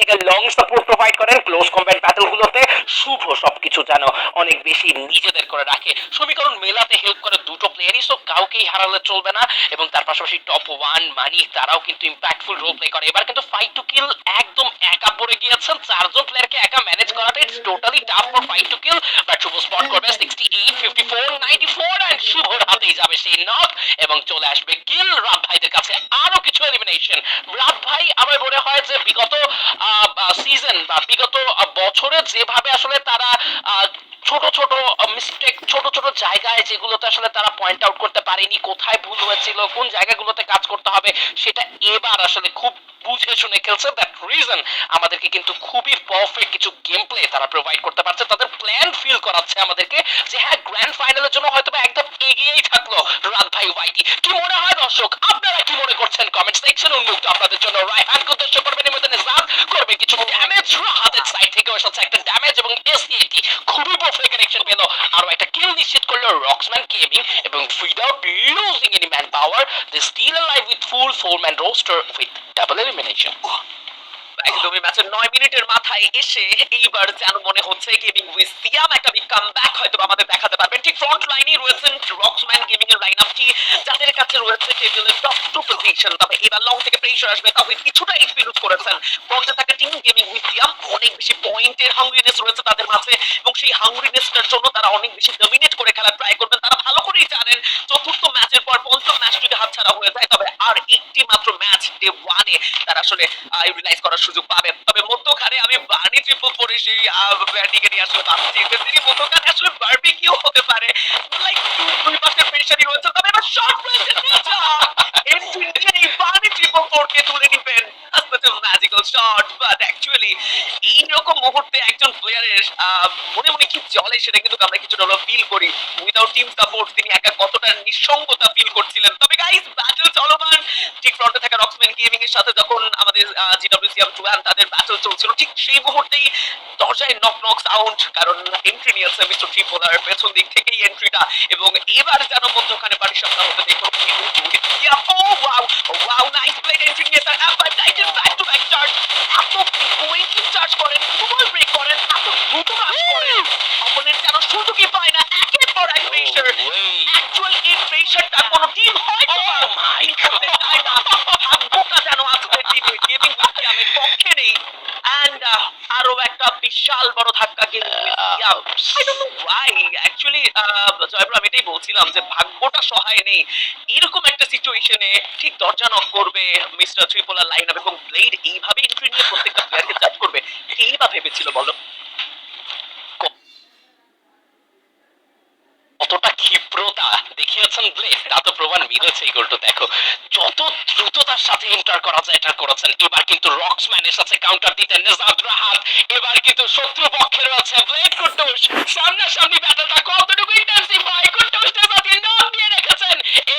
থেকে long support provide করেন close combat ব্যাটলগুলোতে। শুভ সবকিছু যেন অনেক বেশি নিজেদের করে রাখে, সমীকরণ মেলাতে হেল্প করে দুটো প্লেয়ারই, সো কাউকেই হারালে চলবে না। এবং তার পাশাপাশি টপ ওয়ান মানি তারাও কিন্তু ইম্প্যাক্টফুল রোল প্লে করে। এবার কিন্তু ফাইট টু কিল একদম একা পড়ে গিয়েছেন, চারজন প্লেয়ারকে একা ম্যানেজ করাটা it's totally tough for fight to kill. But Shubho spot করবে 68, 54, 94 এন্ড শুভর হাতেই যাবে সেই নক এবং চলে আসবে কিল রাত ভাইদের কাছে আরো কিছু এলিমিনেশন। রাত ভাই আমার মনে হয় যে বিগত সিজন বা বিগত বছরে যেভাবে আসলে তারা ছোট ছোট মিস্টেক, ছোট ছোট জায়গায় যেগুলোতে আসলে তারা পয়েন্ট আউট করতে পারেনি, কোথায় ভুল হয়েছিল, কোন জায়গাগুলোতে কাজ করতে হবে, সেটা এবার আসলে খুব বুঝে শুনে খেলছে। দ্যাট রিজন আমাদেরকে কিন্তু খুবই পারফেক্ট কিছু গেম প্লে তারা প্রোভাইড করতে পারছে, তাদের প্ল্যান ফিল করাচ্ছে আমাদেরকে যে হ্যাঁ গ্র্যান্ড ফাইনালের জন্য হয়তো এক ধাপ এগিয়েই থাকলো রাত ভাই ওয়াইটি। কি মনে হয় দর্শক, আপনারা কি মনে করছেন? কমেন্ট সেকশন উন্মুক্ত আপনাদের জন্য। রায়হানকে উদ্দেশ্য করবেন এর মধ্যে নিজাত করবে কিছু ড্যামেজ, রাহাতের সাইড থেকে এসেছে একটা ড্যামেজ এবং এসিএটি খুবই পারফেক্ট কানেকশন পেল, আরো একটা কিল নিশ্চিত করলো রক্সম্যান গেমিং এবং without losing any man power they still alive with full 4-man roster with double elimination. একদমই ম্যাচের 9 মিনিটের মাথায় এসে এইবার যেন মনে হচ্ছে গেমিং উইথ সিয়াম একটা বিগ কামব্যাক হয়তো আমাদের দেখাতে পারবেন। ঠিক ফ্রন্ট লাইনেই রয়েছেন রক্সম্যান গেমিং এর লাইনআপটি, যাদের কাছে রয়েছে টেবিলের টপ 2 পজিশন। তবে এবার লং থেকে প্রেসার আসবে, তবে কিছুটা এইচপি লুজ করেছেন ফ্রন্টে থাকা টিম গেমিং উইথ সিয়াম। অনেক বেশি পয়েন্টের হাংরিনেস রয়েছে তাদের মাঝে এবং সেই হাংরিনেসটার জন্য তারা অনেক বেশি ডমিনেট করে খেলার ট্রাই করবেন। তারা ভালো করেই জানেন চতুর্থ ম্যাচের পর পঞ্চম ম্যাচ যদি হাতছাড়া হয়ে যায় তবে আর একটি মাত্র ম্যাচ ডে ওয়ানে তারা আসলে ইউটিলাইজ করার সুযোগ পাবে। তবে মধ্যখানে আমি বার্নি ট্রিপল করে সেই ব্যাটিকে নিয়ে আসলে ভাবছি যে তিনি মধ্যখানে আসলে বারবিকিউ হতে পারে, লাইক দুই পাশে প্রেসারই রয়েছে। তবে এবার শর্ট রয়েছে এন্ট্রি নিয়ে এই বার্নি ট্রিপল ফোরকে তুলে নিবেন, ম্যাজিক্যাল শট। বাট অ্যাকচুয়ালি এইরকম মুহূর্তে একজন প্লেয়ারের মনে মনে কি চলে সেটা কিন্তু আমরা কিছুটা হলেও ফিল করি। উইদাউট টিম সাপোর্ট তিনি একা কতটা নিঃসঙ্গতা ফিল করছিলেন। তবে গাইস ব্যাটল চলমান, ঠিক ফ্রন্টে থাকা রক্সম্যান গেমিং এর সাথে যখন আমাদের জিডব্লিউসিএম টুয়ান তাদের ব্যাটল চলছিল ঠিক সেই মুহূর্তেই দরজায় নক নক সাউন্ড, কারণ এন্ট্রি নিয়েছে মিস্টার ট্রিপলার পেছন দিক থেকেই এন্ট্রিটা। এবং এবার যেন মধ্যখানে পারিসম্পন্ন হতে দেখুন। Oh wow wow, nice blade entry নিয়ে তার empire titan back to back charge, এত ফ্রিকোয়েন্টলি চার্জ করেন, ফুল ব্রেক করেন, এত দ্রুত রাশ করেন, অপোনেন্ট যেন সুযোগই পায় না। একের পর এক প্রেসার, অ্যাকচুয়াল এই প্রেসারটা কোনো টিম হয়তো ভাগ্যটা যেন আজকের টিমে গেমিং উইথিয়ামের পক্ষে নেই। অ্যান্ড আরো একটা বিশাল বড় ধাক্কা গেমিং উইথিয়াম। I don't know why actually জয়প্র, আমি এটাই বলছিলাম যে ভাগ্যটা সহায় নেই এরকম একটা সিচুয়েশনে। ঠিক দরজা নক করবে মিস্টার ট্রিপলার লাইন আপ এবং ব্লেড এইভাবে এন্ট্রি নিয়ে প্রত্যেকটা প্লেয়ারকে জাজ করবে, কেই বা ভেবেছিল বলো? কতটা ক্ষিপ্রতা দেখিয়েছেন ব্লেড তা তো প্রমাণ মিলেছে। গোলটা দেখো যত দ্রুততার সাথে এন্টার করা যায় এটা করেছেন। এবার কিন্তু রক্সম্যানের সাথে কাউন্টার দিতে নেজাদ রাহাত, এবার কিন্তু শত্রু পক্ষে রয়েছে ব্লেড। কুট্টুস সামনাসামনি ব্যাটলটা কতটুকু ইন্টেন্সিফাই, কুট্টুস নেজাদকে নক দিয়ে রেখেছেন। এ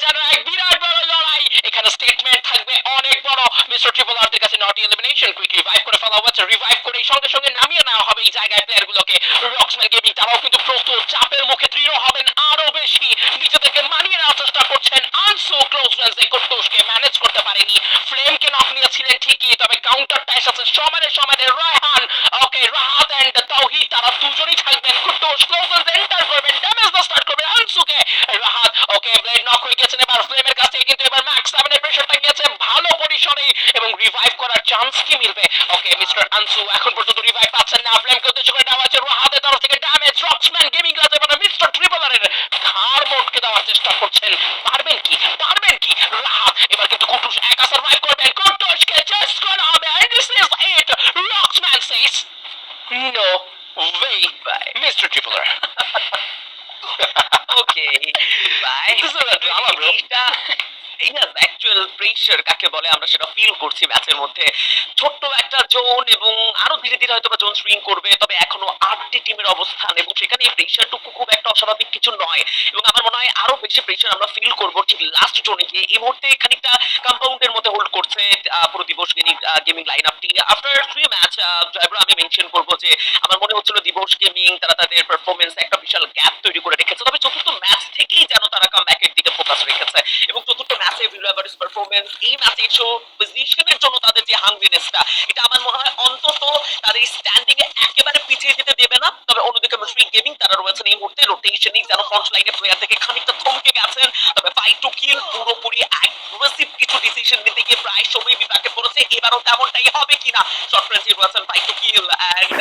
যেন এক বিরাট বড় লড়াই, এখানে স্টেটমেন্ট থাকবে অনেক বড়। মিস্টার ট্রিপলারদের কাছে নট এলিমিনেশন, কুইক রিভাইভ করে ফেলা হচ্ছে, রিভাইভ করে সঙ্গে সঙ্গে নামিয়ে নেওয়া হবে এই জায়গায় প্লেয়ারগুলোকে। রক্সম্যান গেমিং তারাও কিন্তু প্রস্তুত, চাপের মুখে দৃঢ় হবেন আরো বেশি, নিজেদেরকে মানিয়ে নেওয়ার চেষ্টা করছেন। আনসো ক্লোজ রেঞ্জে কুট্টুসকে ম্যানেজ করতে পারেনি, ফ্লেমকে নক নিয়েছিলেন ঠিকই, তবে কাউন্টারটা এসেছে সমানে সমানে। রায়হান, ওকে, রাহাত এন্ড তাওহিদ তারা দুজনেই থাকবেন। কুট্টুস ক্লোজ রেঞ্জে এন্টার করবেন, ড্যামেজ দা স্টার্ট করবেন আনসুকে। রাহাত, ওকে, ব্লেড নক হয়ে গেছেন এবার ফ্লেমের কাছে, কিন্তু এবার ম্যাক্স 7 এর প্রেসারটা গিয়েছে ভালো পরিসরে এবং রিভাইভ করার চান্স কি মিলবে? ওকে, মিস্টার আনসু এখন পর্যন্ত রিভাইভ পাচ্ছেন না, ফ্লেমকে উদ্দেশ্য করে দেওয়া হচ্ছে রাহাতের তরফ থেকে ড্যামেজ। রক্সম্যান গেমিং গ্লাসে মানে মিস্টার ট্রিপলারের ঘাড় মোটকে দেওয়ার চেষ্টা করছেন, পারবেন কি রাহাত? এবার কিন্তু কুটুস একা সার্ভাইভ করবেন, কুটুসকে চেস করা হবে and this is it. Roxman says no way mister Trippler. Okay bye. This is a drama, bro. Actual pressure কাকে বলে আমরা সেটা ফিল করছি ম্যাচের মধ্যে। ছোট্ট একটা জোন এবং আরো ধীরে ধীরে হয়তো জোন সুইং করবে, তবে এখনো 8টি টিমের অবস্থান এবং সেখানে এই প্রেসারটুকু খুব একটা অস্বাভাবিক কিছু নয়। এবং আমার মনে হয় আরো বেশি প্রেসার আমরা ফিল করবো ঠিক লাস্ট জোনে গিয়ে। এই মুহূর্তে খানিকটা কম্পাউন্ডের মধ্যে হোল্ড করছে পুরো দিবস গেমিং লাইন আপটি। আফটার 3 ম্যাচ জয়ব্রা আমি মেনশন করবো যে আমার মনে হচ্ছিল দিবস গেমিং তারা তাদের পারফরমেন্স একটা বিশাল গ্যাপ তৈরি করে রেখেছে, তবে চতুর্থ ম্যাচ থেকেই যেন তারা কামব্যাকের দিকে ফোকাস রেখেছে এবং চতুর্থ ম্যাসিভ রিলাভারিস পারফরম্যান্স, এই ম্যাচে এসো পজিশনের জন্য তাদের যে হাংরিনেসটা, এটা আমার মনে হয় অন্তত তাদের স্ট্যান্ডিং এ একেবারে পিছিয়ে যেতে দেবে না। তবে অন্যদিকে মুশফিক গেমিং তারা রয়েছেন এই মুহূর্তে রোটেশনই যেন ফ্রন্ট লাইনে প্লেয়ার থেকে খানিকটা থমকে গেছেন। তবে ফাইট টু কিল পুরোপুরি অ্যাগ্রেসিভ কিছু ডিসিশন নিতে গিয়ে প্রায় সময় বিপাকে পড়েছে, এবারও তেমনটাই হবে কিনা। শর্ট রেঞ্জে রয়েছেন ফাইট টু কিল এন্ড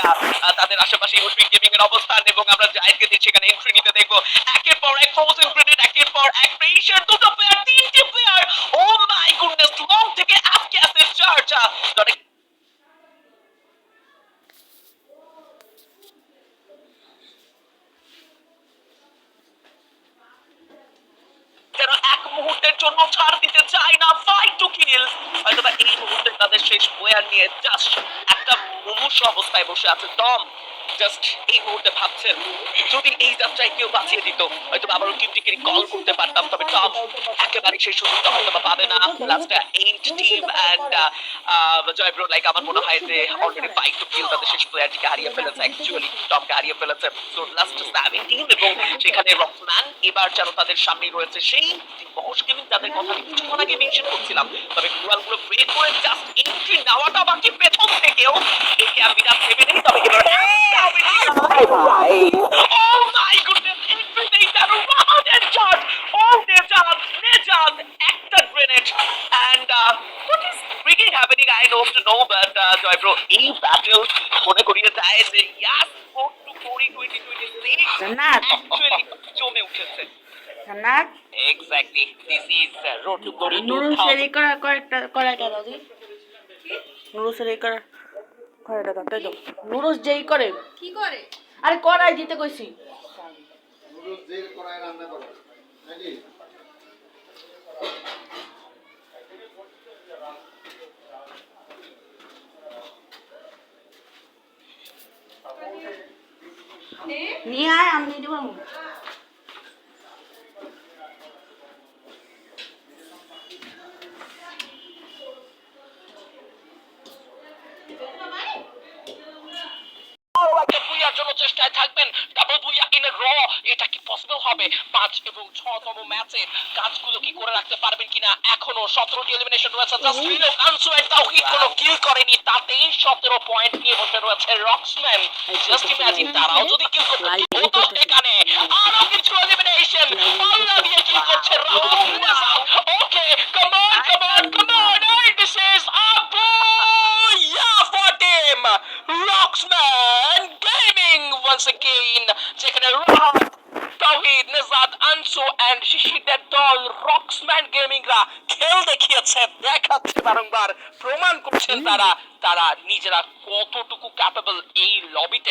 তাদের আশেপাশে মুশফিক গেমিং এর অবস্থান, এবং আমরা জায়েদকে দেখছি এখানে এন্ট্রি নিতে দেখবো। একের পর এক ফ্রোজেন গ্রেনেড, একের পর এক প্রেশার, দুটো প্লেয়ার, তিনটে player, oh my goodness, long থেকে আটকে আছে চার্জ। যেন এক মুহূর্তের জন্য ছাড় দিতে চায় না ফাইট টু কিল। হয়তোবা এই মুহূর্তে তাদের শেষ প্লেয়ার নিয়ে জাস্ট একটা মুমূর্ষ অবস্থায় বসে আছে টম। জাস্ট এই মুহূর্তে ভাবছেন যদি এই যাত্রায় কেউ বাঁচিয়ে দিত হয়তো আবারও টিমটিকে কল করতে পারতাম। তবে টম একেবারে সেই সুযোগটা হয়তো পাবে না। লাস্ট 8 টিম এন্ড জয়ব্রো লাইক আমার মনে হয় যে অলরেডি ফাইট টু কিল তাদের শেষ প্লেয়ারটিকে হারিয়ে ফেলেছে, অ্যাকচুয়ালি টমকে হারিয়ে ফেলেছে। সো লাস্ট 7 টিম, এবং সেখানে রকম্যান এবার যেন তাদের সামনে রয়েছে সেই বহস গেমিং যাদের কথা আমি কিছুক্ষণ আগে মেনশন করছিলাম। তবে গুলো ব্রেক করে জাস্ট এন্ট্রি নেওয়াটা বাকি পেছন থেকেও একে আমি না ভেবে নেই। তবে এবার oh my goodness, everything that around and shot, oh Nejad, একটা grenade and what is freaking happening I don't know, but Joy bro এই battle মনে করিয়ে দেয় যে yes 4 to 2026 জান্নাত actually জমে উঠেছে। জান্নাত Exactly, this is road to glory নুরুসের 2000. এই করাটা দাও দি নুরুসের এই করাটা দাও তাই তো নুরুস যেই করে কি করে? আরে করাই দিতে কইছি নুডলস দিয়ে কড়াই রান্না করে নাকি নিয়ে আয় আমি দিয়ে দেবো আরো একটা বুইয়ার জন্য চেষ্টায় থাকবেন, ডাবল বুইয়া ইন এ র। এটা কি পসিবল হবে 5 এবং 6তম ম্যাচের কাজগুলো কি করে রাখতে পারবেন কিনা? এখনো 17টি এলিমিনেশন রয়েছে, জাস্ট লিলো কানসু এর তাওহীদ কোনো কিল করেনি, তাতেই 17 পয়েন্ট নিয়ে বসে রয়েছে রক্সম্যান। জাস্ট ইমাজিন তারাও যদি কিল করতে হতো এখানে আরো কিছু এলিমিনেশন পাল্লা দিয়ে কিল করছে okay come on and this is a booyah for team Rocksman Gaming once again, যেখানে রাহাত, তাওহীদ, নেজাদ, আনসু এন্ড শিশিরদের দল রক্সম্যান গেমিংরা খেল দেখিয়েছে, দেখাচ্ছে বারংবার, প্রমাণ করছেন তারা নিজেরা কতটুকু ক্যাপেবল এই লবিতে